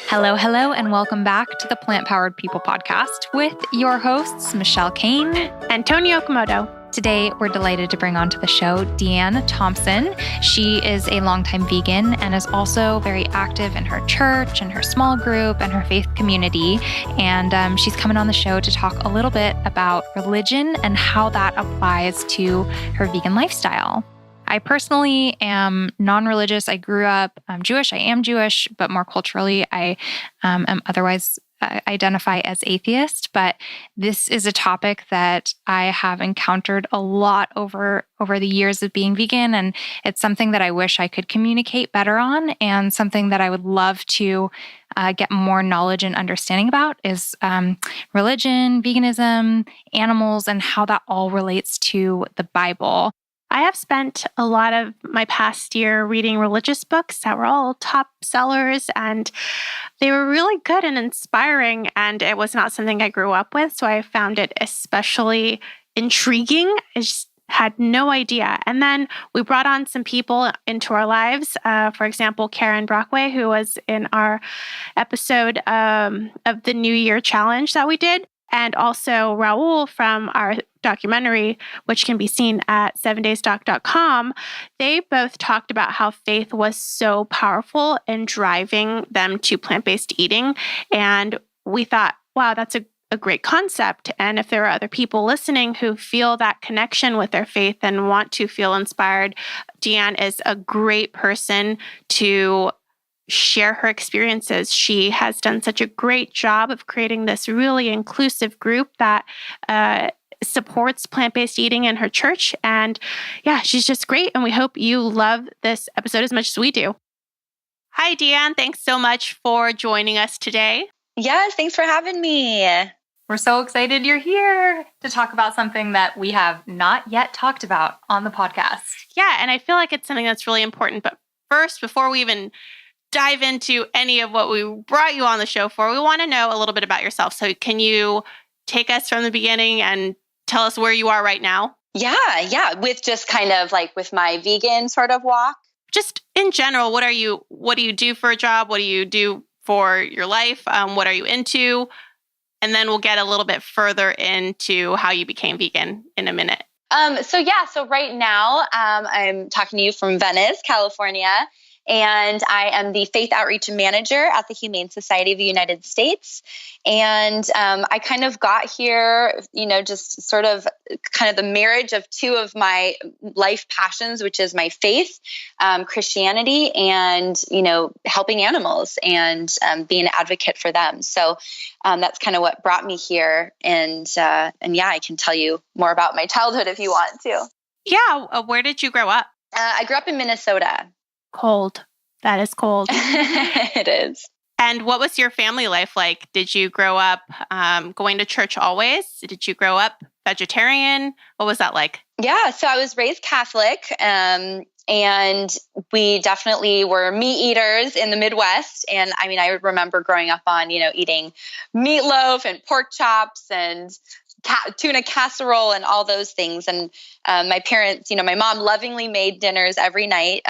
Hello, hello, and welcome back to the Plant Powered People podcast with your hosts, Michelle Kane and Tony Okamoto. Today, we're delighted to bring onto the show Deanne Thomsen. She is a longtime vegan and is also very active in her church and her small group and her faith community. And she's coming on the show to talk a little bit about religion and how that applies to her vegan lifestyle. I personally am non-religious. I grew up Jewish. I am Jewish, but more culturally, I am otherwise identify as atheist. But this is a topic that I have encountered a lot over the years of being vegan, and it's something that I wish I could communicate better on, and something that I would love to get more knowledge and understanding about is religion, veganism, animals, and how that all relates to the Bible. I have spent a lot of my past year reading religious books that were all top sellers, and they were really good and inspiring, and it was not something I grew up with, so I found it especially intriguing. I just had no idea. And then we brought on some people into our lives. For example, Karen Brockway, who was in our episode of the New Year Challenge that we did. And also Raul from our documentary, which can be seen at 7daysdoc.com. They both talked about how faith was so powerful in driving them to plant-based eating. And we thought, wow, that's a great concept. And if there are other people listening who feel that connection with their faith and want to feel inspired, Deanne is a great person to share her experiences. She has done such a great job of creating this really inclusive group that supports plant-based eating in her church. And yeah, she's just great. And we hope you love this episode as much as we do. Hi, Deanne. Thanks so much for joining us today. Yes, thanks for having me. We're so excited you're here to talk about something that we have not yet talked about on the podcast. Yeah, and I feel like it's something that's really important. But first, before we even dive into any of what we brought you on the show for, we want to know a little bit about yourself. So can you take us from the beginning and tell us where you are right now? Yeah. With just kind of like with my vegan sort of walk. Just in general, what do you do for a job? What do you do for your life? What are you into? And then we'll get a little bit further into how you became vegan in a minute. So right now, I'm talking to you from Venice, California. And I am the Faith Outreach Manager at the Humane Society of the United States. And I kind of got here, just sort of kind of the marriage of two of my life passions, which is my faith, Christianity, and, helping animals and being an advocate for them. So that's kind of what brought me here. And yeah, I can tell you more about my childhood if you want to. Yeah. Where did you grow up? I grew up in Minnesota. Cold. That is cold. It is. And what was your family life like? Did you grow up going to church always? Did you grow up vegetarian? What was that like? Yeah, so I was raised Catholic, and we definitely were meat eaters in the Midwest. And I mean, I remember growing up on, eating meatloaf and pork chops and tuna casserole and all those things. And my parents, my mom lovingly made dinners every night,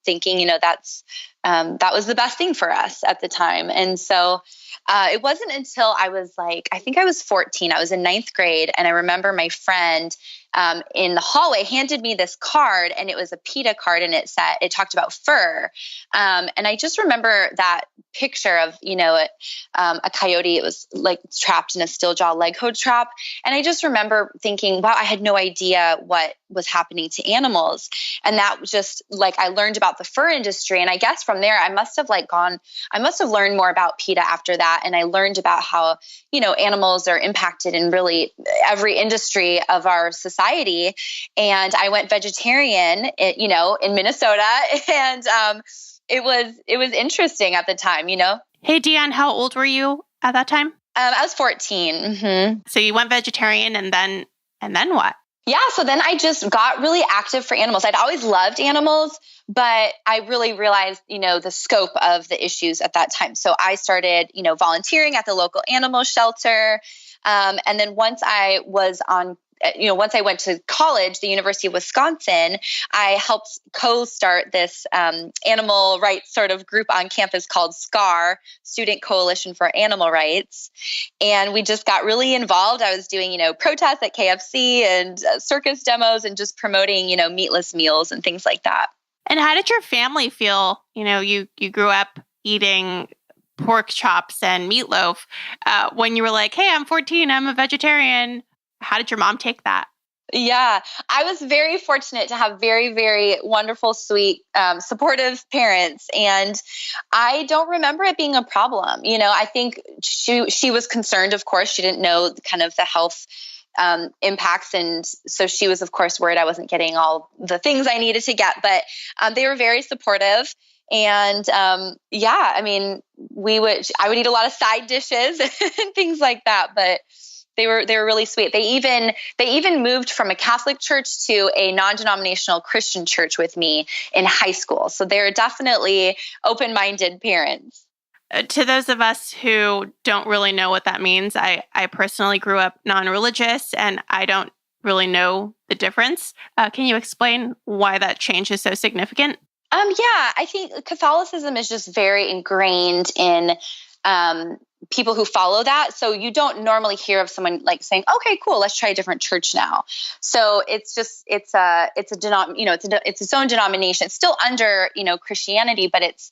thinking, that was the best thing for us at the time. And so it wasn't until I was I think I was 14, I was in 9th grade. And I remember my friend in the hallway handed me this card, and it was a PETA card, and it talked about fur. And I just remember that picture of, a coyote. It was trapped in a steel jaw leg hold trap. And I just remember thinking, wow, I had no idea what was happening to animals. And that was just I learned about the fur industry. And I guess from there, I must have learned more about PETA after that. And I learned about how, animals are impacted in really every industry of our society. And I went vegetarian, in Minnesota. And it was interesting at the time, Hey, Deanne, how old were you at that time? I was 14. Mm-hmm. So you went vegetarian, and then what? Yeah, so then I just got really active for animals. I'd always loved animals, but I really realized, the scope of the issues at that time. So I started, volunteering at the local animal shelter. And then once I was on once I went to college, the University of Wisconsin, I helped co-start this animal rights sort of group on campus called SCAR, Student Coalition for Animal Rights. And we just got really involved. I was doing, protests at KFC and circus demos and just promoting, meatless meals and things like that. And how did your family feel? You grew up eating pork chops and meatloaf. When you were like, hey, I'm 14, I'm a vegetarian. How did your mom take that? Yeah, I was very fortunate to have very, very wonderful, sweet, supportive parents. And I don't remember it being a problem. I think she was concerned, of course. She didn't know kind of the health impacts. And so she was, of course, worried I wasn't getting all the things I needed to get. But they were very supportive. And I would eat a lot of side dishes and things like that. But they were really sweet. They even moved from a Catholic church to a non-denominational Christian church with me in high school. So they're definitely open-minded parents. To those of us who don't really know what that means, I personally grew up non-religious and I don't really know the difference. Can you explain why that change is so significant? I think Catholicism is just very ingrained in people who follow that. So you don't normally hear of someone like saying, okay, cool, let's try a different church now. So it's its own denomination. It's still under, Christianity, but it's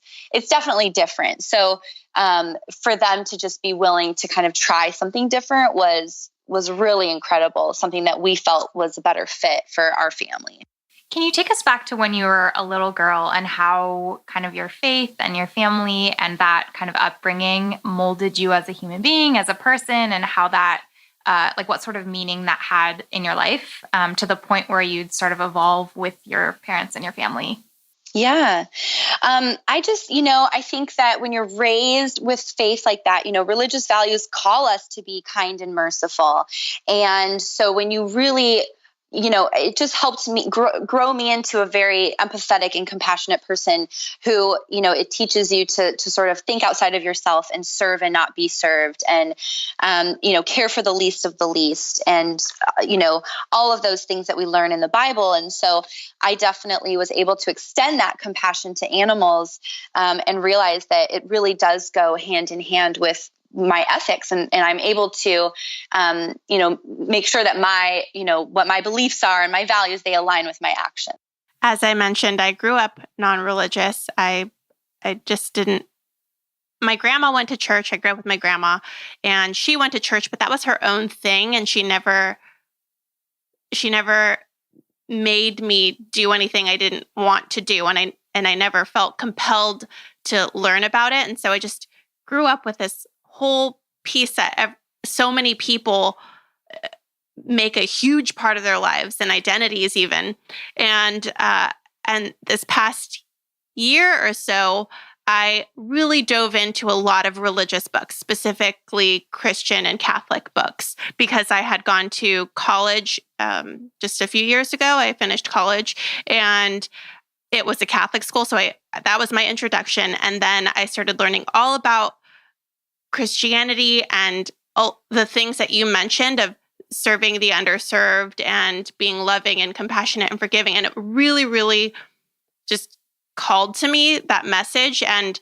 definitely different. So for them to just be willing to kind of try something different was really incredible. Something that we felt was a better fit for our family. Can you take us back to when you were a little girl and how kind of your faith and your family and that kind of upbringing molded you as a human being, as a person, and how that, what sort of meaning that had in your life to the point where you'd sort of evolve with your parents and your family? Yeah. I think that when you're raised with faith like that, religious values call us to be kind and merciful. And so when you really it just helped me grow me into a very empathetic and compassionate person who, it teaches you to sort of think outside of yourself and serve and not be served and, care for the least of the least and, all of those things that we learn in the Bible. And so I definitely was able to extend that compassion to animals and realize that it really does go hand in hand with my ethics and I'm able to, make sure that my, what my beliefs are and my values, they align with my actions. As I mentioned, I grew up non-religious. I just didn't, my grandma went to church. I grew up with my grandma and she went to church, but that was her own thing. And she never made me do anything I didn't want to do. And I never felt compelled to learn about it. And so I just grew up with this whole piece that so many people make a huge part of their lives and identities even. And this past year or so, I really dove into a lot of religious books, specifically Christian and Catholic books, because I had gone to college just a few years ago. I finished college and it was a Catholic school. So that was my introduction. And then I started learning all about Christianity and all the things that you mentioned of serving the underserved and being loving and compassionate and forgiving. And it really, really just called to me, that message. And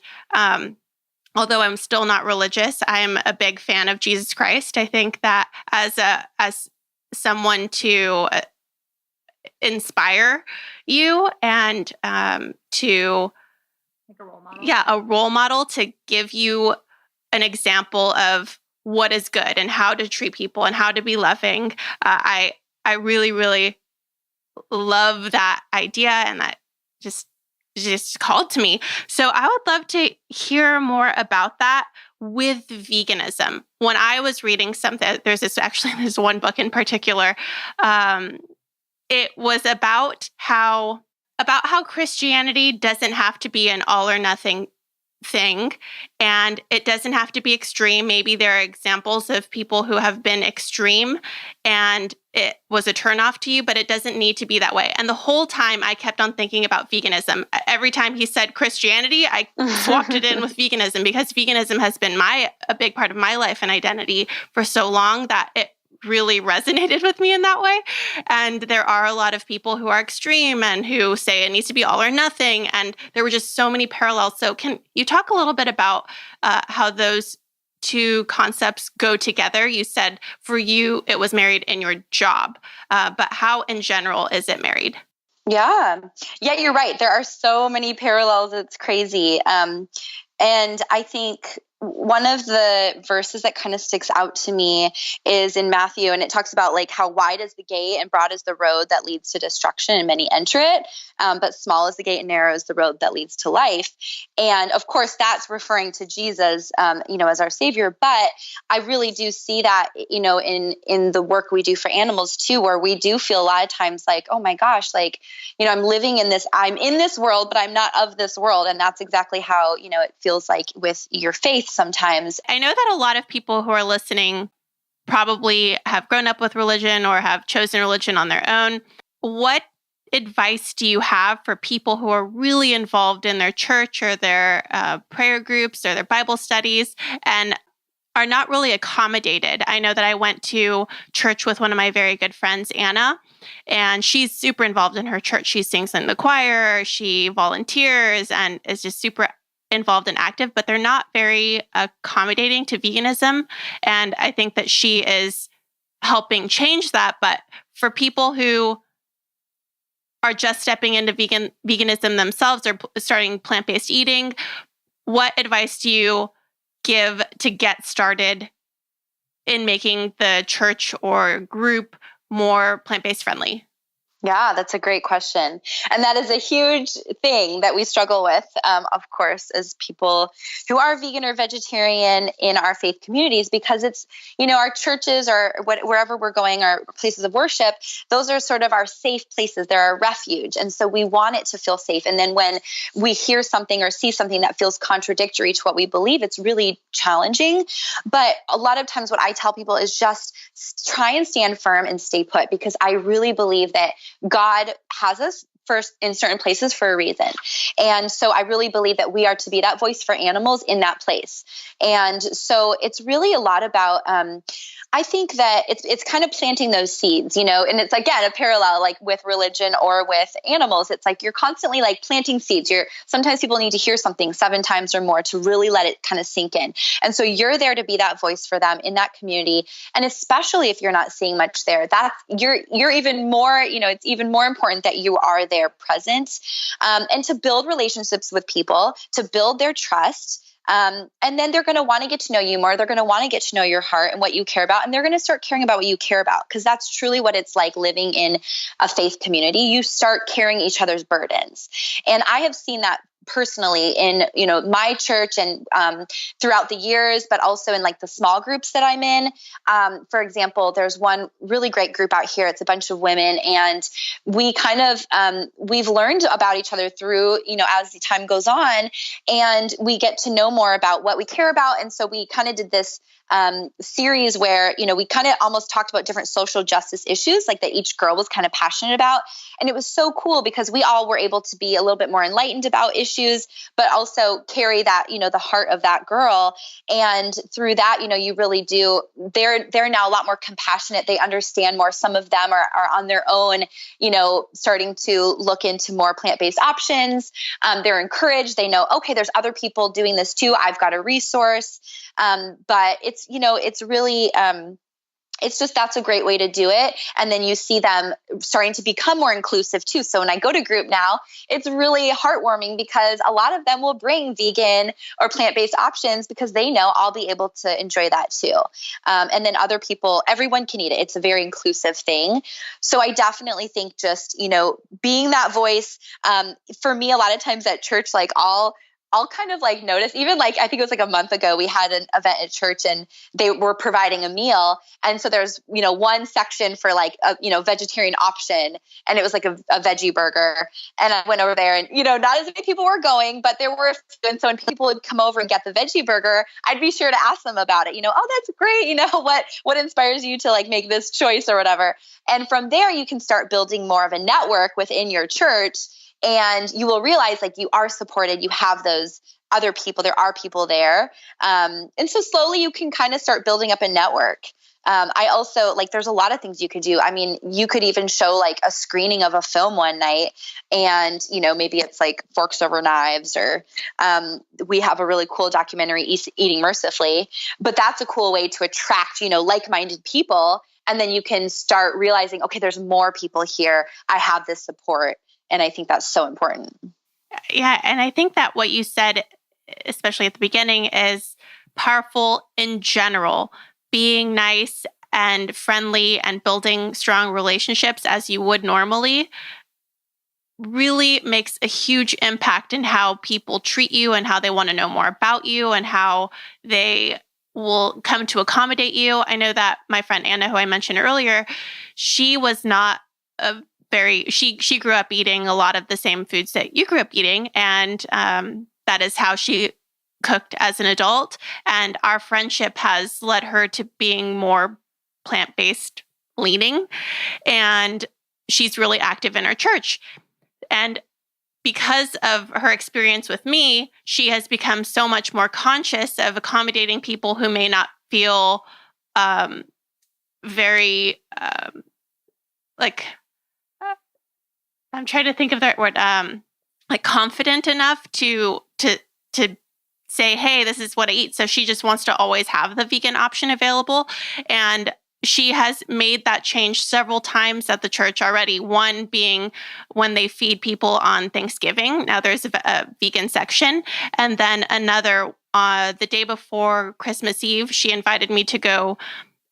although I'm still not religious, I'm a big fan of Jesus Christ. I think that as someone to inspire you and to like a role model. Yeah, a role model to give you an example of what is good and how to treat people and how to be loving. I really, really love that idea, and that just called to me. So I would love to hear more about that with veganism. When I was reading something, there's one book in particular. It was about how Christianity doesn't have to be an all or nothing thing, and it doesn't have to be extreme. Maybe there are examples of people who have been extreme and it was a turnoff to you, but it doesn't need to be that way. And the whole time I kept on thinking about veganism. Every time he said Christianity, I swapped it in with veganism, because veganism has been a big part of my life and identity for so long that it really resonated with me in that way. And there are a lot of people who are extreme and who say it needs to be all or nothing. And there were just so many parallels. So can you talk a little bit about how those two concepts go together? You said for you, it was married in your job, but how in general is it married? Yeah. Yeah, you're right. There are so many parallels. It's crazy. And I think one of the verses that kind of sticks out to me is in Matthew, and it talks about like how wide is the gate and broad is the road that leads to destruction, and many enter it. But small is the gate and narrow is the road that leads to life. And of course, that's referring to Jesus, as our Savior. But I really do see that, in the work we do for animals too, where we do feel a lot of times like, oh my gosh, like, I'm in this world, but I'm not of this world. And that's exactly how, it feels like with your faith sometimes. I know that a lot of people who are listening probably have grown up with religion or have chosen religion on their own. What advice do you have for people who are really involved in their church or their prayer groups or their Bible studies and are not really accommodated? I know that I went to church with one of my very good friends, Anna, and she's super involved in her church. She sings in the choir, she volunteers, and is just super involved and active, but they're not very accommodating to veganism. And I think that she is helping change that. But for people who are just stepping into veganism themselves or starting plant-based eating, what advice do you give to get started in making the church or group more plant-based friendly? Yeah, that's a great question. And that is a huge thing that we struggle with, of course, as people who are vegan or vegetarian in our faith communities, because it's, our churches or wherever we're going, our places of worship, those are sort of our safe places. They're our refuge. And so we want it to feel safe. And then when we hear something or see something that feels contradictory to what we believe, it's really challenging. But a lot of times what I tell people is just try and stand firm and stay put, because I really believe that God has us first in certain places for a reason. And so I really believe that we are to be that voice for animals in that place. And so it's really a lot about, I think that it's kind of planting those seeds, and it's again, a parallel like with religion or with animals. It's like you're constantly like planting seeds. Sometimes people need to hear something 7 times or more to really let it kind of sink in. And so you're there to be that voice for them in that community. And especially if you're not seeing much there, you're even more, it's even more important that you are there present, and to build relationships with people, to build their trust. And then they're going to want to get to know you more. They're going to want to get to know your heart and what you care about. And they're going to start caring about what you care about, because that's truly what it's like living in a faith community. You start carrying each other's burdens. And I have seen that personally in, my church and throughout the years, but also in like the small groups that I'm in. For example, there's one really great group out here. It's a bunch of women, and we kind of, we've learned about each other through, as the time goes on, and we get to know more about what we care about. And so we kind of did this series where, we kind of almost talked about different social justice issues, like that each girl was kind of passionate about. And it was so cool because we all were able to be a little bit more enlightened about issues, but also carry that, the heart of that girl. And through that, you really do, they're now a lot more compassionate. They understand more. Some of them are on their own, starting to look into more plant-based options. They're encouraged. They know, okay, there's other people doing this too. I've got a resource. But it's really, it's just, that's a great way to do it. And then you see them starting to become more inclusive too. So when I go to group now, it's really heartwarming because a lot of them will bring vegan or plant-based options because they know I'll be able to enjoy that too. And then other people, everyone can eat it. It's a very inclusive thing. So I definitely think just, being that voice, for me, a lot of times at church, like I'll kind of like notice, even like, I think it was like a month ago, we had an event at church and they were providing a meal. And so there's, one section for like a, vegetarian option. And it was like a veggie burger. And I went over there and, not as many people were going, but there were. And so when people would come over and get the veggie burger, I'd be sure to ask them about it. Oh, that's great. What inspires you to like make this choice or whatever. And from there, you can start building more of a network within your church. And you will realize like you are supported. You have those other people. There are people there. And so slowly you can kind of start building up a network. I also like, there's a lot of things you could do. I mean, you could even show like a screening of a film one night, and, maybe it's like Forks Over Knives, or we have a really cool documentary, Eating Mercifully, but that's a cool way to attract, like-minded people. And then you can start realizing, okay, there's more people here. I have this support. And I think that's so important. Yeah. And I think that what you said, especially at the beginning, is powerful in general. Being nice and friendly and building strong relationships as you would normally really makes a huge impact in how people treat you and how they want to know more about you and how they will come to accommodate you. I know that my friend Anna, who I mentioned earlier, she was not she grew up eating a lot of the same foods that you grew up eating. And that is how she cooked as an adult. And our friendship has led her to being more plant-based leaning. And she's really active in our church. And because of her experience with me, she has become so much more conscious of accommodating people who may not feel very I'm trying to think of that word, like confident enough to say, hey, this is what I eat. So she just wants to always have the vegan option available. And she has made that change several times at the church already. One being when they feed people on Thanksgiving. Now there's a vegan section. And then another, the day before Christmas Eve, she invited me to go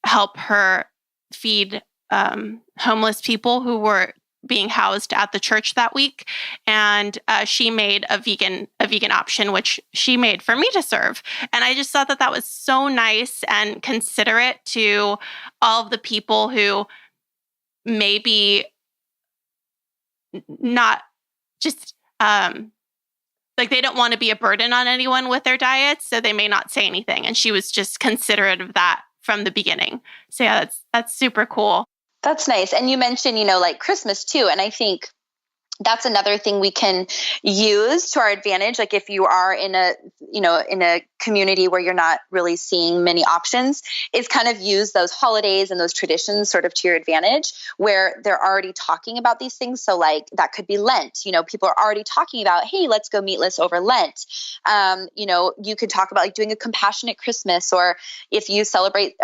help her feed homeless people who were being housed at the church that week. And she made a vegan option, which she made for me to serve. And I just thought that that was so nice and considerate to all of the people who maybe not just like they don't want to be a burden on anyone with their diets, so they may not say anything. And she was just considerate of that from the beginning. So yeah, that's super cool. That's nice. And you mentioned, like Christmas too. And I think that's another thing we can use to our advantage. Like if you are in a community where you're not really seeing many options, is kind of use those holidays and those traditions sort of to your advantage, where they're already talking about these things. So like that could be Lent, people are already talking about, hey, let's go meatless over Lent. You could talk about like doing a compassionate Christmas, or if you celebrate,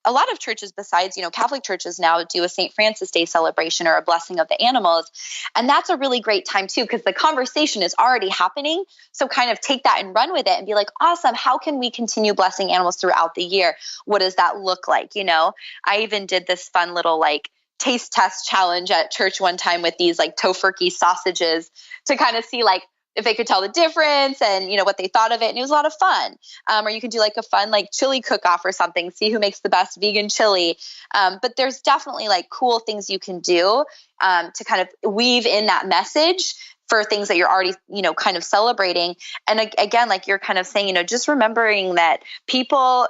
a lot of churches besides, Catholic churches now do a St. Francis Day celebration or a blessing of the animals. And that's a really great time too, because the conversation is already happening. So kind of take that and run with it and be like, awesome, how can we continue blessing animals throughout the year? What does that look like? I even did this fun little like taste test challenge at church one time with these like tofurkey sausages to kind of see like if they could tell the difference and, what they thought of it. And it was a lot of fun. Or you can do like a fun, like chili cook-off or something, see who makes the best vegan chili. But there's definitely like cool things you can do to kind of weave in that message for things that you're already, kind of celebrating. And again, like you're kind of saying, just remembering that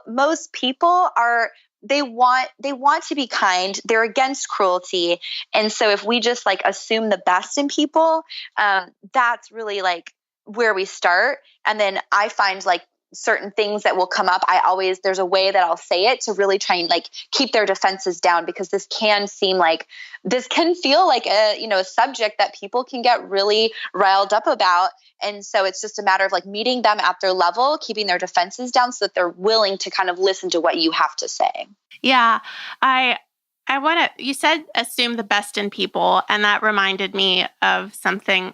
most people they want to be kind. They're against cruelty. And so if we just like assume the best in people, that's really like where we start. And then I find like certain things that will come up. There's a way that I'll say it to really try and like keep their defenses down, because this can feel like a subject that people can get really riled up about. And so it's just a matter of like meeting them at their level, keeping their defenses down so that they're willing to kind of listen to what you have to say. Yeah. You said assume the best in people. And that reminded me of something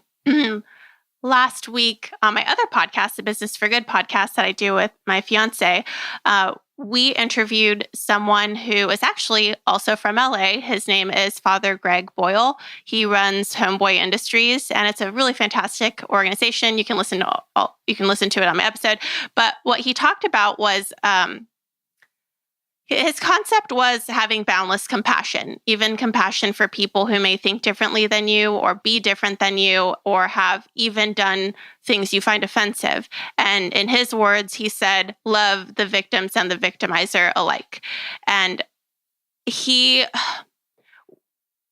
last week on my other podcast, the Business for Good podcast that I do with my fiance. We interviewed someone who is actually also from LA. His name is Father Greg Boyle. He runs Homeboy Industries, and it's a really fantastic organization. You can listen to it on my episode. But what he talked about was his concept was having boundless compassion, even compassion for people who may think differently than you or be different than you or have even done things you find offensive. And in his words, he said, love the victims and the victimizer alike. And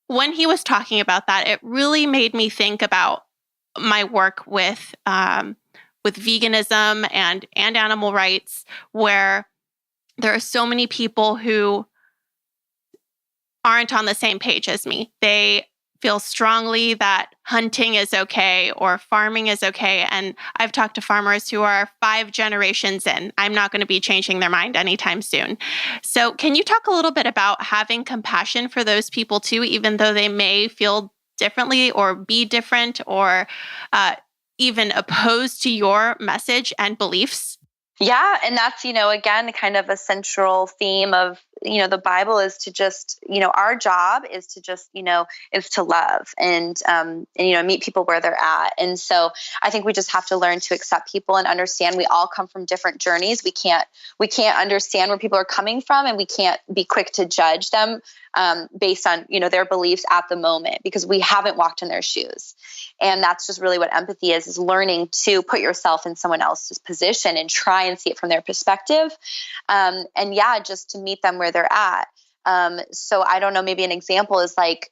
when he was talking about that, it really made me think about my work with veganism and animal rights, where there are so many people who aren't on the same page as me. They feel strongly that hunting is okay or farming is okay. And I've talked to farmers who are 5 generations in. I'm not going to be changing their mind anytime soon. So can you talk a little bit about having compassion for those people too, even though they may feel differently or be different or even opposed to your message and beliefs? Yeah. And that's, again, kind of a central theme of, the Bible is to just, our job is to just, is to love and, meet people where they're at. And so I think we just have to learn to accept people and understand we all come from different journeys. We can't understand where people are coming from, and we can't be quick to judge them based on, their beliefs at the moment, because we haven't walked in their shoes. And that's just really what empathy is learning to put yourself in someone else's position and try and see it from their perspective. And yeah, just to meet them where they're at. So I don't know, maybe an example is like,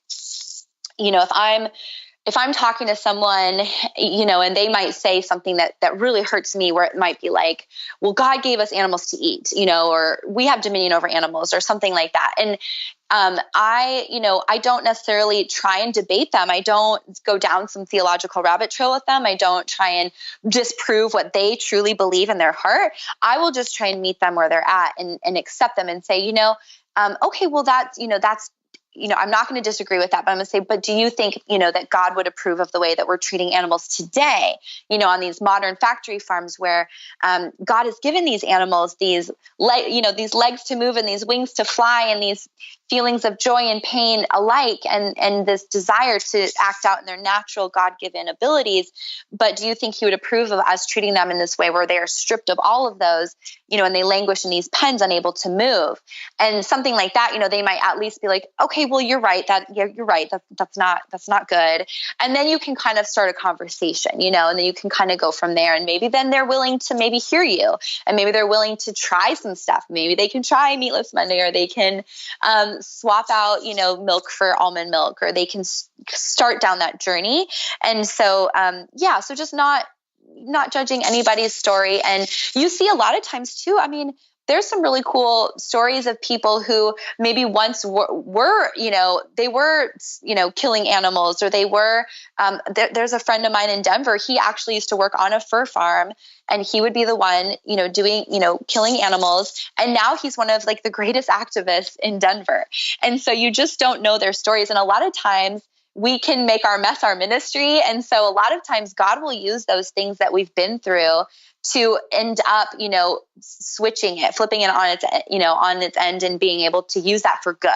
if I'm talking to someone, and they might say something that really hurts me, where it might be like, well, God gave us animals to eat, or we have dominion over animals or something like that. And I don't necessarily try and debate them. I don't go down some theological rabbit trail with them. I don't try and disprove what they truly believe in their heart. I will just try and meet them where they're at and accept them and say, okay, well, that's I'm not going to disagree with that, but I'm going to say, but do you think, that God would approve of the way that we're treating animals today, on these modern factory farms where God has given these animals these legs to move and these wings to fly and these feelings of joy and pain alike, and this desire to act out in their natural God-given abilities. But do you think he would approve of us treating them in this way where they are stripped of all of those, and they languish in these pens, unable to move? And something like that, they might at least be like, okay, well, you're right. You're right. That's not good. And then you can kind of start a conversation, and then you can kind of go from there. And maybe then they're willing to maybe hear you, and maybe they're willing to try some stuff. Maybe they can try Meatless Monday, or they can swap out, milk for almond milk, or they can start down that journey. And so, so just not judging anybody's story. And you see a lot of times too, there's some really cool stories of people who maybe once were they were, killing animals, or they were, there's a friend of mine in Denver. He actually used to work on a fur farm, and he would be the one, doing, killing animals. And now he's one of like the greatest activists in Denver. And so you just don't know their stories. And a lot of times we can make our mess our ministry. And so a lot of times God will use those things that we've been through to end up, switching it, flipping it on its end, and being able to use that for good.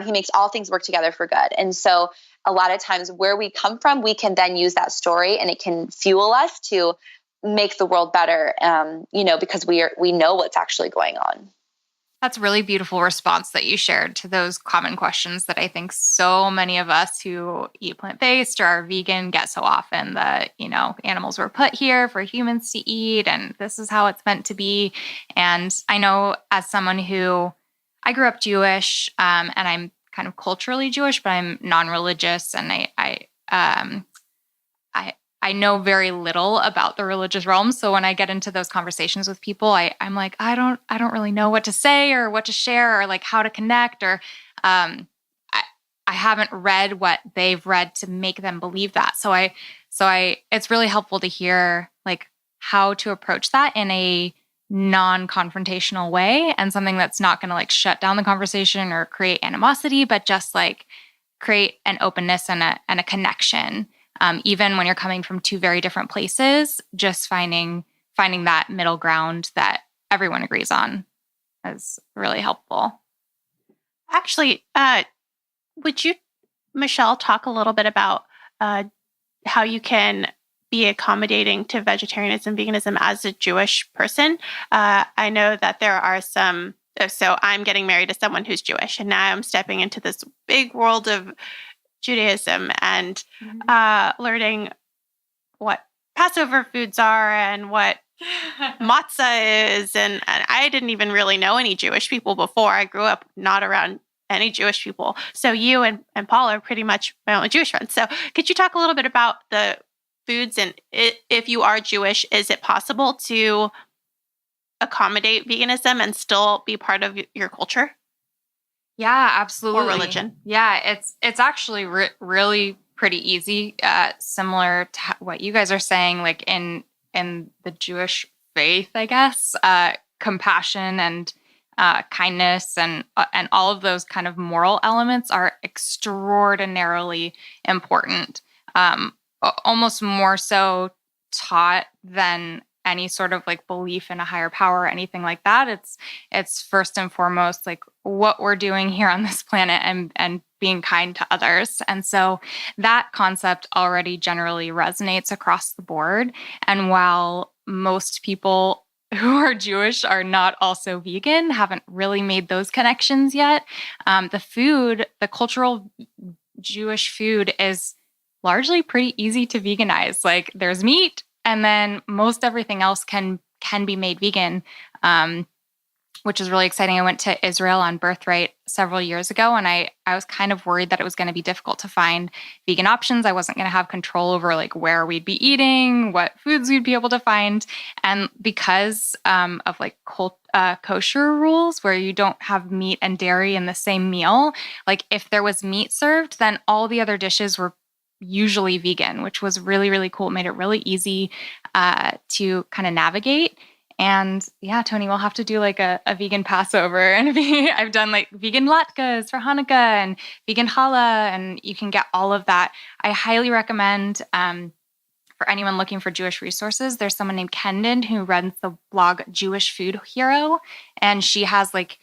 He makes all things work together for good. And so a lot of times where we come from, we can then use that story, and it can fuel us to make the world better, because we know what's actually going on. That's a really beautiful response that you shared to those common questions that I think so many of us who eat plant-based or are vegan get so often, that, animals were put here for humans to eat, and this is how it's meant to be. And I know, as someone who, I grew up Jewish, and I'm kind of culturally Jewish, but I'm non-religious, and I know very little about the religious realm. So when I get into those conversations with people, I'm like, I don't really know what to say or what to share, or like how to connect, or I haven't read what they've read to make them believe that. So it's really helpful to hear like how to approach that in a non-confrontational way, and something that's not going to like shut down the conversation or create animosity, but just like create an openness and a connection. Even when you're coming from two very different places, just finding that middle ground that everyone agrees on is really helpful. Actually, would you, Michelle, talk a little bit about how you can be accommodating to vegetarianism, veganism as a Jewish person? I know that there are some, so I'm getting married to someone who's Jewish, and now I'm stepping into this big world of Judaism and learning what Passover foods are and what matzah is. And I didn't even really know any Jewish people before. I grew up not around any Jewish people. So you and Paul are pretty much my only Jewish friends. So could you talk a little bit about the foods, and if you are Jewish, is it possible to accommodate veganism and still be part of your culture Yeah, absolutely. or religion? Yeah, it's actually really pretty easy, similar to what you guys are saying, like in the Jewish faith, I guess. Compassion and kindness and all of those kind of moral elements are extraordinarily important. Almost more so taught than any sort of like belief in a higher power or anything like that. It's first and foremost like what we're doing here on this planet and being kind to others. And so that concept already generally resonates across the board. And while most people who are Jewish are not also vegan, haven't really made those connections yet, the cultural Jewish food is largely pretty easy to veganize. Like there's meat, and then most everything else can be made vegan, which is really exciting. I went to Israel on Birthright several years ago, and I was kind of worried that it was going to be difficult to find vegan options. I wasn't going to have control over like where we'd be eating, what foods we'd be able to find. And because of like kosher rules where you don't have meat and dairy in the same meal, like if there was meat served, then all the other dishes were usually vegan, which was really, really cool. It made it really easy to kind of navigate. And yeah, Tony, we'll have to do like a vegan Passover. And I've done like vegan latkes for Hanukkah and vegan challah, and you can get all of that. I highly recommend for anyone looking for Jewish resources, there's someone named Kendon who runs the blog Jewish Food Hero. And she has like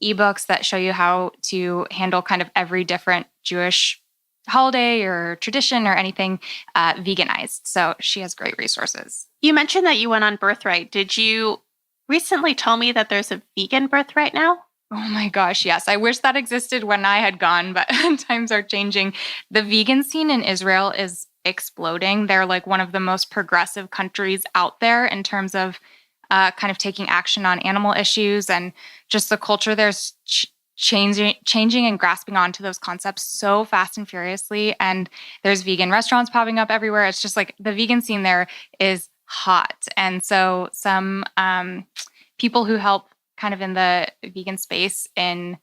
ebooks that show you how to handle kind of every different Jewish holiday or tradition or anything veganized. So she has great resources. You mentioned that you went on Birthright. Did you recently tell me that there's a vegan Birthright now? Oh my gosh, yes. I wish that existed when I had gone, but times are changing. The vegan scene in Israel is exploding. They're like one of the most progressive countries out there in terms of kind of taking action on animal issues, and just the culture there's changing and grasping onto those concepts so fast and furiously. And there's vegan restaurants popping up everywhere. It's just like the vegan scene there is hot. And so some people who help kind of in the vegan space in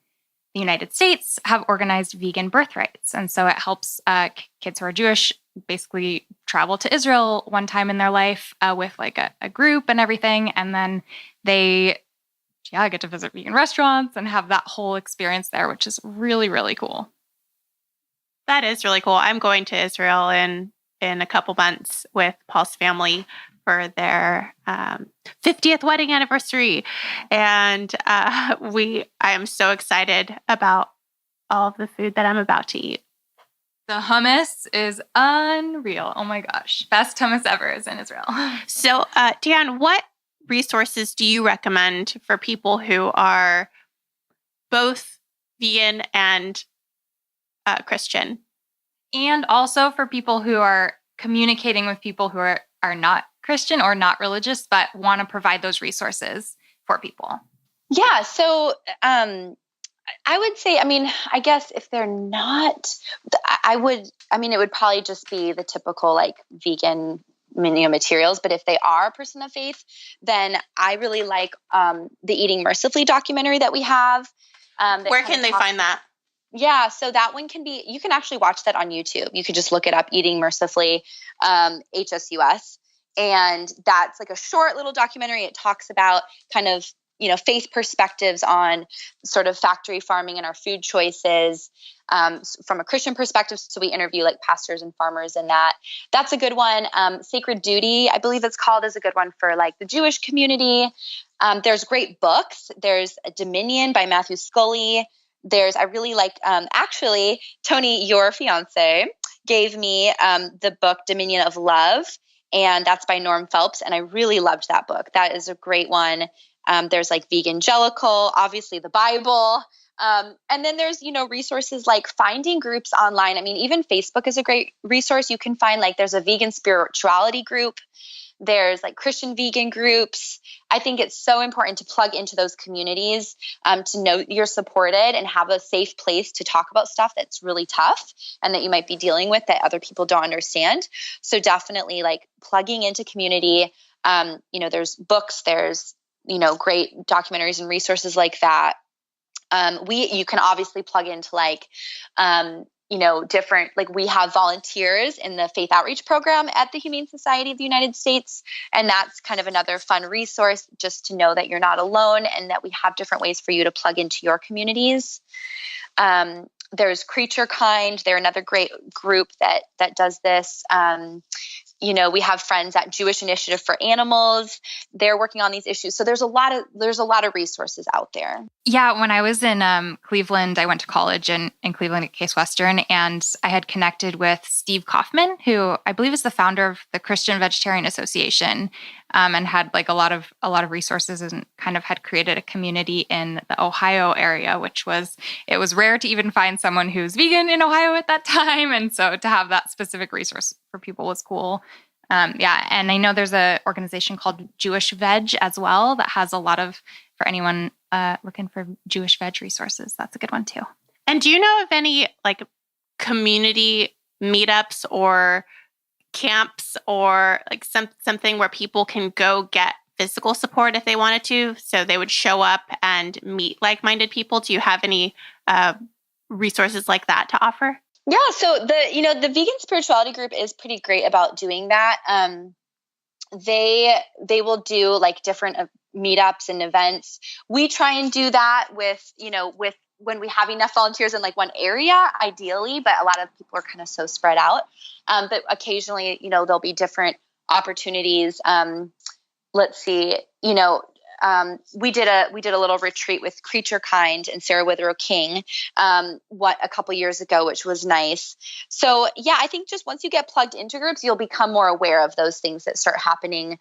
the United States have organized vegan birthrights. And so it helps kids who are Jewish basically travel to Israel one time in their life with like a group and everything. And then they get to visit vegan restaurants and have that whole experience there, which is really, really cool. That is really cool. I'm going to Israel in a couple months with Paul's family for their 50th wedding anniversary. And I am so excited about all of the food that I'm about to eat. The hummus is unreal. Oh my gosh. Best hummus ever is in Israel. So, Deanne, what resources do you recommend for people who are both vegan and Christian? And also for people who are communicating with people who are not Christian or not religious, but want to provide those resources for people. Yeah. So I would say, I guess if they're not, it would probably just be the typical like vegan materials. But if they are a person of faith, then I really like the Eating Mercifully documentary that we have. Where can they find that? Yeah, so that one you can actually watch that on YouTube. You could just look it up, Eating Mercifully, HSUS. And that's like a short little documentary. It talks about kind of, faith perspectives on sort of factory farming and our food choices from a Christian perspective. So we interview like pastors and farmers in that. That's a good one. Sacred Duty, I believe it's called, is a good one for like the Jewish community. There's great books. There's Dominion by Matthew Scully. I really like, actually, Tony, your fiance, gave me the book Dominion of Love, and that's by Norm Phelps. And I really loved that book. That is a great one. There's like Vegangelical, obviously the Bible. And then there's, resources like finding groups online. Even Facebook is a great resource. You can find there's a vegan spirituality group. There's like Christian vegan groups. I think it's so important to plug into those communities, to know you're supported and have a safe place to talk about stuff that's really tough and that you might be dealing with that other people don't understand. So definitely like plugging into community. There's books, there's great documentaries and resources like that. You can obviously plug into different, like we have volunteers in the faith outreach program at the Humane Society of the United States. And that's kind of another fun resource just to know that you're not alone and that we have different ways for you to plug into your communities. There's Creature Kind. They're another great group that does this. We have friends at Jewish Initiative for Animals. They're working on these issues. So there's a lot of resources out there. Yeah, when I was in Cleveland, I went to college in Cleveland at Case Western, and I had connected with Steve Kaufman, who I believe is the founder of the Christian Vegetarian Association, and had like a lot of resources and kind of had created a community in the Ohio area, it was rare to even find someone who's vegan in Ohio at that time, and so to have that specific resource for people was cool. And I know there's an organization called Jewish Veg as well that has a lot of, for anyone looking for Jewish veg resources, that's a good one too. And do you know of any like community meetups or camps or like something where people can go get physical support if they wanted to? So they would show up and meet like-minded people. Do you have any resources like that to offer? Yeah, so the vegan spirituality group is pretty great about doing that. They will do like different meetups and events. We try and do that with when we have enough volunteers in like one area, ideally, but a lot of people are kind of so spread out. But occasionally, there'll be different opportunities. Let's see, we did a little retreat with Creature Kind and Sarah Withrow King, a couple years ago, which was nice. So yeah, I think just once you get plugged into groups, you'll become more aware of those things that start happening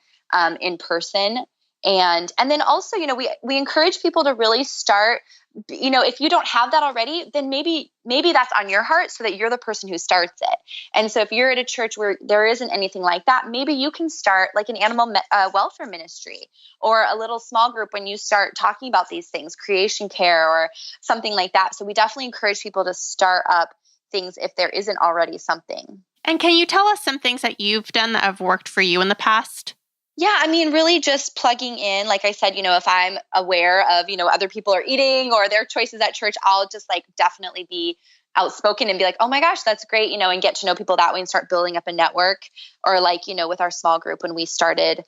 in person. And then also, we encourage people to really start, if you don't have that already, then maybe that's on your heart so that you're the person who starts it. And so if you're at a church where there isn't anything like that, maybe you can start like an animal welfare ministry or a little small group when you start talking about these things, creation care or something like that. So we definitely encourage people to start up things if there isn't already something. And can you tell us some things that you've done that have worked for you in the past? Yeah, I mean, really just plugging in. Like I said, if I'm aware of, other people are eating or their choices at church, I'll just like definitely be outspoken and be like, oh my gosh, that's great, and get to know people that way and start building up a network. Or like, with our small group when we started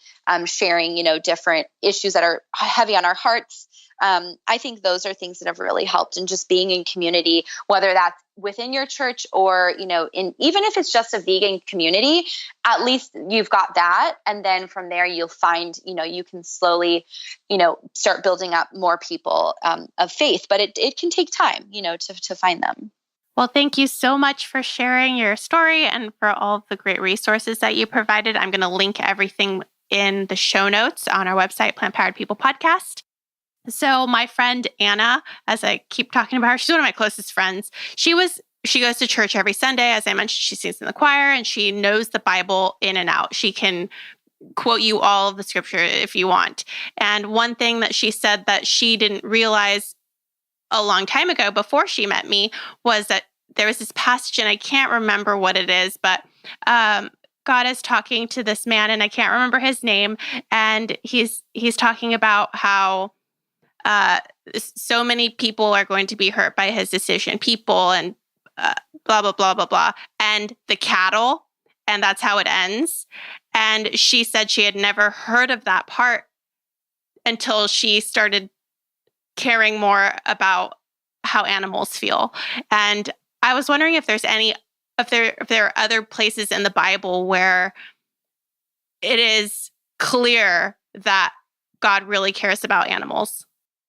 sharing, different issues that are heavy on our hearts. I think those are things that have really helped, and just being in community, whether that's within your church or, even if it's just a vegan community, at least you've got that. And then from there, you'll find, you can slowly, start building up more people of faith, but it can take time, to find them. Well, thank you so much for sharing your story and for all of the great resources that you provided. I'm going to link everything in the show notes on our website, Plant Powered People Podcast. So my friend Anna, as I keep talking about her, she's one of my closest friends. She goes to church every Sunday. As I mentioned, she sings in the choir and she knows the Bible in and out. She can quote you all of the scripture if you want. And one thing that she said that she didn't realize a long time ago before she met me was that there was this passage, and I can't remember what it is, but God is talking to this man, and I can't remember his name, and he's talking about how so many people are going to be hurt by his decision, people and blah, blah, blah, blah, blah, and the cattle, and that's how it ends. And she said she had never heard of that part until she started caring more about how animals feel. And I was wondering if there are other places in the Bible where it is clear that God really cares about animals.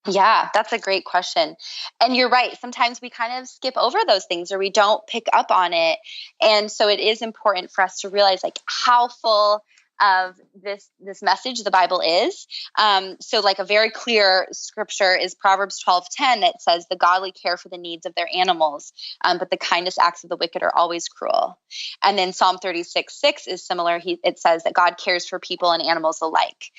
Yeah, that's a great question. And you're right. Sometimes we kind of skip over those things or we don't pick up on it. And so it is important for us to realize like how full of this message the Bible is. So like a very clear scripture is Proverbs 12:10 that says the godly care for the needs of their animals, but the kindest acts of the wicked are always cruel. And then Psalm 36:6 is similar. It says that God cares for people and animals alike.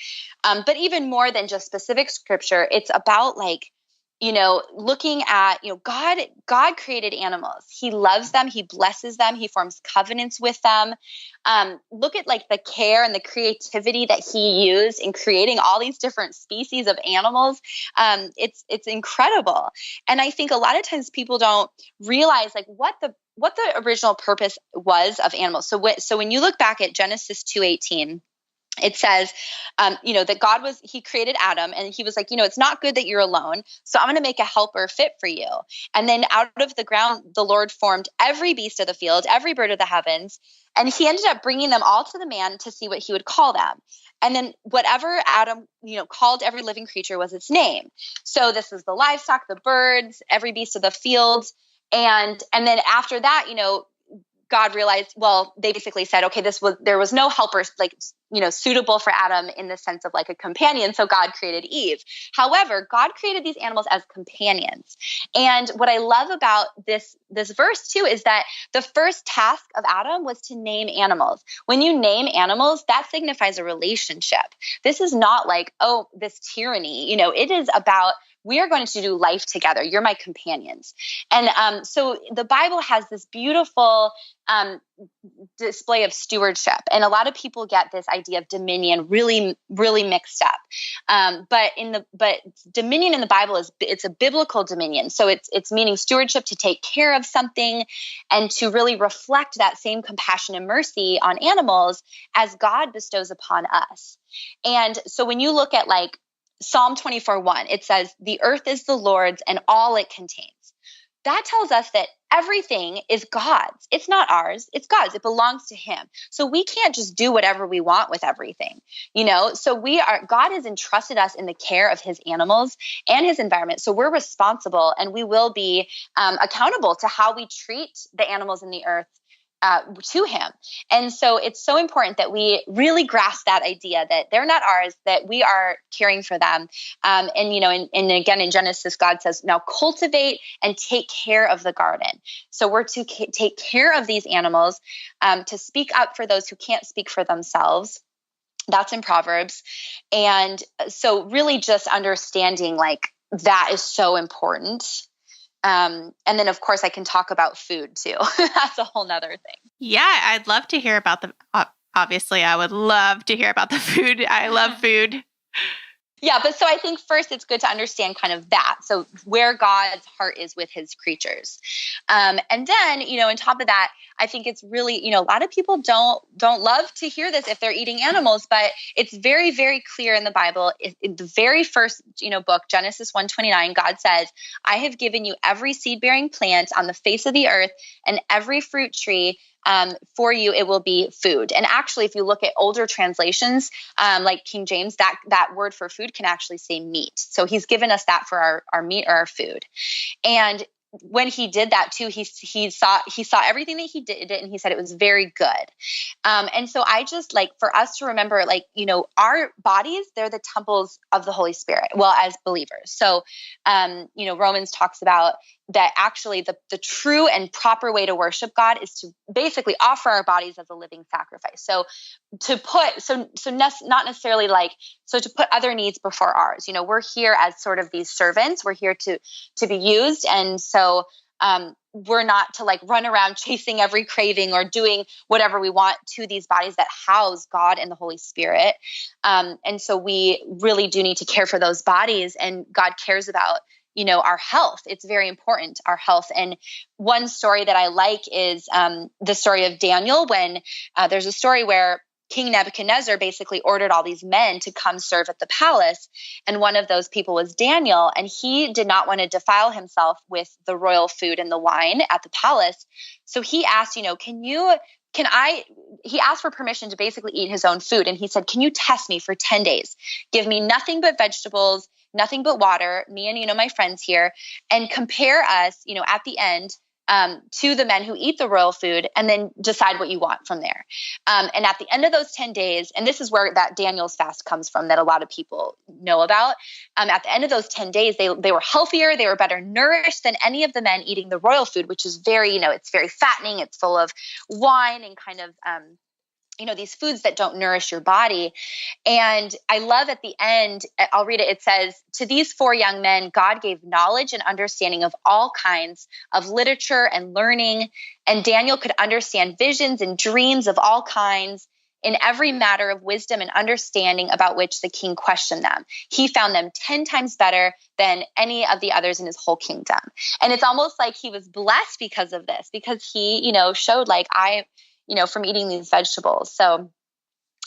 But even more than just specific scripture, it's about like looking at, God created animals. He loves them. He blesses them. He forms covenants with them. Look at like the care and the creativity that he used in creating all these different species of animals. It's incredible. And I think a lot of times people don't realize like what the original purpose was of animals. So when you look back at Genesis 2:18, it says, that he created Adam and he was like, it's not good that you're alone. So I'm going to make a helper fit for you. And then out of the ground, the Lord formed every beast of the field, every bird of the heavens. And he ended up bringing them all to the man to see what he would call them. And then whatever Adam, called every living creature was its name. So this is the livestock, the birds, every beast of the field. And then after that, God realized, they basically said, okay, there was no helper, suitable for Adam in the sense of like a companion. So God created Eve. However, God created these animals as companions. And what I love about this verse too, is that the first task of Adam was to name animals. When you name animals, that signifies a relationship. This is not like, this tyranny, it is about, we are going to do life together. You're my companions. And so the Bible has this beautiful display of stewardship. And a lot of people get this idea of dominion really, really mixed up. But dominion in the Bible it's a biblical dominion. So it's meaning stewardship, to take care of something and to really reflect that same compassion and mercy on animals as God bestows upon us. And so when you look at like Psalm 24:1, it says, "The earth is the Lord's and all it contains." That tells us that everything is God's. It's not ours. It's God's. It belongs to him. So we can't just do whatever we want with everything, So God has entrusted us in the care of his animals and his environment. So we're responsible and we will be accountable to how we treat the animals in the earth to him. And so it's so important that we really grasp that idea that they're not ours, that we are caring for them. And again, in Genesis, God says, now cultivate and take care of the garden. So we're to take care of these animals, to speak up for those who can't speak for themselves. That's in Proverbs. And so really just understanding like that is so important. And then, of course, I can talk about food, too. That's a whole nother thing. Yeah, I'd love to hear about obviously, I would love to hear about the food. I love food. Yeah, but so I think first it's good to understand kind of that. So where God's heart is with his creatures. And then, on top of that, I think it's really, a lot of people don't love to hear this if they're eating animals, but it's very, very clear in the Bible. In the very first, book, Genesis 1:29, God says, "I have given you every seed-bearing plant on the face of the earth and every fruit tree. For you, it will be food." And actually, if you look at older translations, like King James, that word for food can actually say meat. So he's given us that for our meat or our food. And when he did that too, he saw everything that he did, and he said it was very good. And so I just like for us to remember, like, our bodies, they're the temples of the Holy Spirit. Well, as believers. So, Romans talks about that actually the true and proper way to worship God is to basically offer our bodies as a living sacrifice. So to put other needs before ours. We're here as sort of these servants. We're here to be used. And so we're not to like run around chasing every craving or doing whatever we want to these bodies that house God and the Holy Spirit. And so we really do need to care for those bodies, and God cares about our health. It's very important, our health. And one story that I like is the story of Daniel, when there's a story where King Nebuchadnezzar basically ordered all these men to come serve at the palace. And one of those people was Daniel. And he did not want to defile himself with the royal food and the wine at the palace. So he asked, he asked for permission to basically eat his own food. And he said, "Can you test me for 10 days? Give me nothing but vegetables, nothing but water, me and, my friends here, and compare us, at the end to the men who eat the royal food, and then decide what you want from there." And at the end of those 10 days, and this is where that Daniel's fast comes from that a lot of people know about. At the end of those 10 days, they were healthier, they were better nourished than any of the men eating the royal food, which is very, it's very fattening. It's full of wine and kind of these foods that don't nourish your body. And I love at the end, I'll read it. It says, to these 4 young men, God gave knowledge and understanding of all kinds of literature and learning. And Daniel could understand visions and dreams of all kinds in every matter of wisdom and understanding about which the king questioned them. He found them 10 times better than any of the others in his whole kingdom. And it's almost like he was blessed because of this, because he, showed like from eating these vegetables. So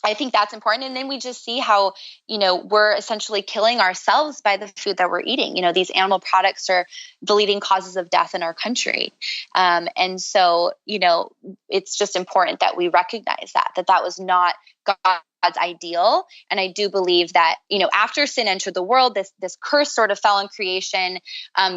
I think that's important. And then we just see how, we're essentially killing ourselves by the food that we're eating. These animal products are the leading causes of death in our country. And so, it's just important that we recognize that was not God's ideal. And I do believe that, after sin entered the world, this curse sort of fell in creation.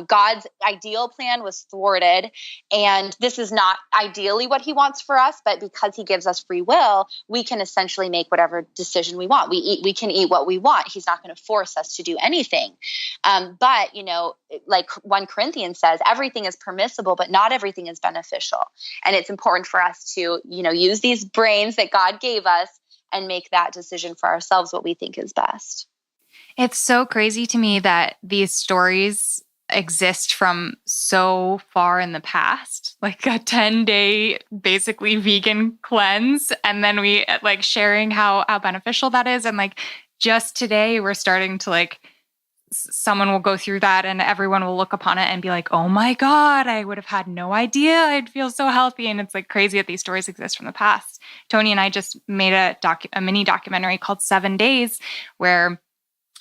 God's ideal plan was thwarted. And this is not ideally what he wants for us, but because he gives us free will, we can essentially make whatever decision we want. We can eat what we want. He's not going to force us to do anything. But, like 1 Corinthians says, everything is permissible, but not everything is beneficial. And it's important for us to, use these brains that God gave us and make that decision for ourselves, what we think is best. It's so crazy to me that these stories exist from so far in the past, like a 10-day basically vegan cleanse. And then we like sharing how beneficial that is. And like just today we're starting to someone will go through that and everyone will look upon it and be like, oh my God, I would have had no idea I'd feel so healthy. And it's like crazy that these stories exist from the past. Tony and I just made a mini documentary called 7 Days where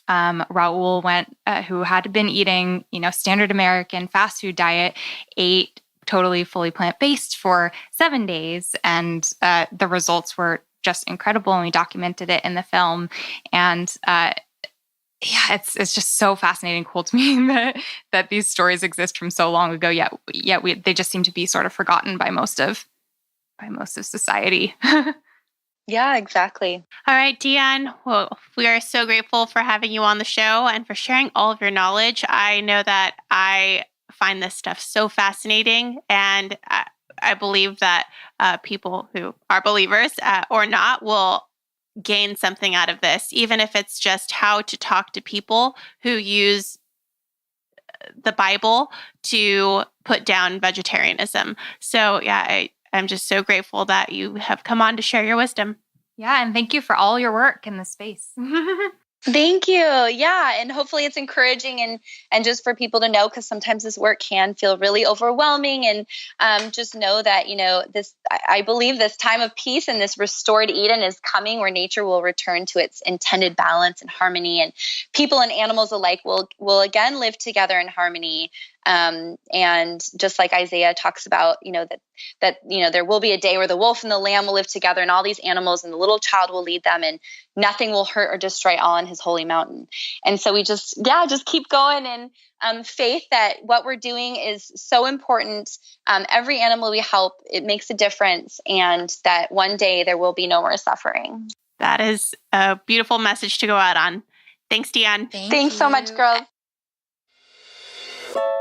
Raul went, who had been eating, standard American fast food diet, ate totally fully plant-based for 7 days. And the results were just incredible. And we documented it in the film. And it's just so fascinating, cool to me that these stories exist from so long ago. Yet they just seem to be sort of forgotten by most of society. Yeah, exactly. All right, Deanne. Well, we are so grateful for having you on the show and for sharing all of your knowledge. I know that I find this stuff so fascinating, and I believe that people who are believers or not will gain something out of this, even if it's just how to talk to people who use the Bible to put down vegetarianism. So yeah, I'm just so grateful that you have come on to share your wisdom. Yeah, and thank you for all your work in this space. Thank you. Yeah. And hopefully it's encouraging and just for people to know, because sometimes this work can feel really overwhelming, and just know that, I believe this time of peace and this restored Eden is coming, where nature will return to its intended balance and harmony, and people and animals alike will again live together in harmony. And just like Isaiah talks about, that there will be a day where the wolf and the lamb will live together, and all these animals, and the little child will lead them, and nothing will hurt or destroy all on his holy mountain. And so we just keep going in faith that what we're doing is so important. Every animal we help, it makes a difference, and that one day there will be no more suffering. That is a beautiful message to go out on. Thanks, Deanne. Thanks so much, girls.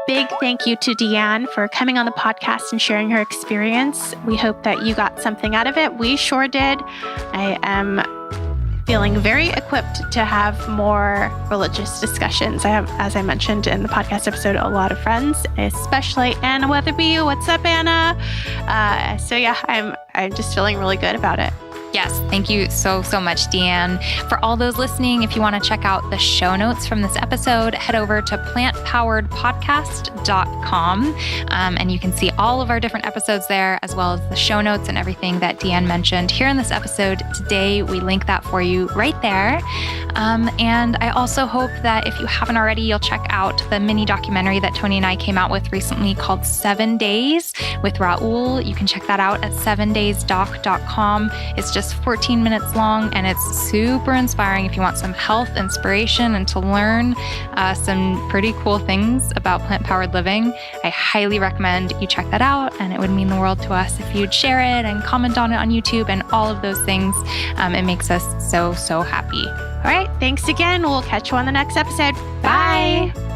Big thank you to Deanne for coming on the podcast and sharing her experience. We hope that you got something out of it. We sure did. I am feeling very equipped to have more religious discussions. I have, as I mentioned in the podcast episode, a lot of friends, especially Anna Weatherby. What's up, Anna? So yeah, I'm just feeling really good about it. Yes, thank you so much, Deanne. For all those listening, if you want to check out the show notes from this episode, head over to plantpoweredpodcast.com, and you can see all of our different episodes there, as well as the show notes and everything that Deanne mentioned here in this episode today. We link that for you right there. And I also hope that if you haven't already, you'll check out the mini documentary that Tony and I came out with recently called 7 Days with Raul. You can check that out at 7daysdoc.com. It's just 14 minutes long, and it's super inspiring if you want some health inspiration and to learn some pretty cool things about plant-powered living. I highly recommend you check that out, and it would mean the world to us if you'd share it and comment on it on YouTube and all of those things. It makes us so happy. All right, thanks again. We'll catch you on the next episode. Bye.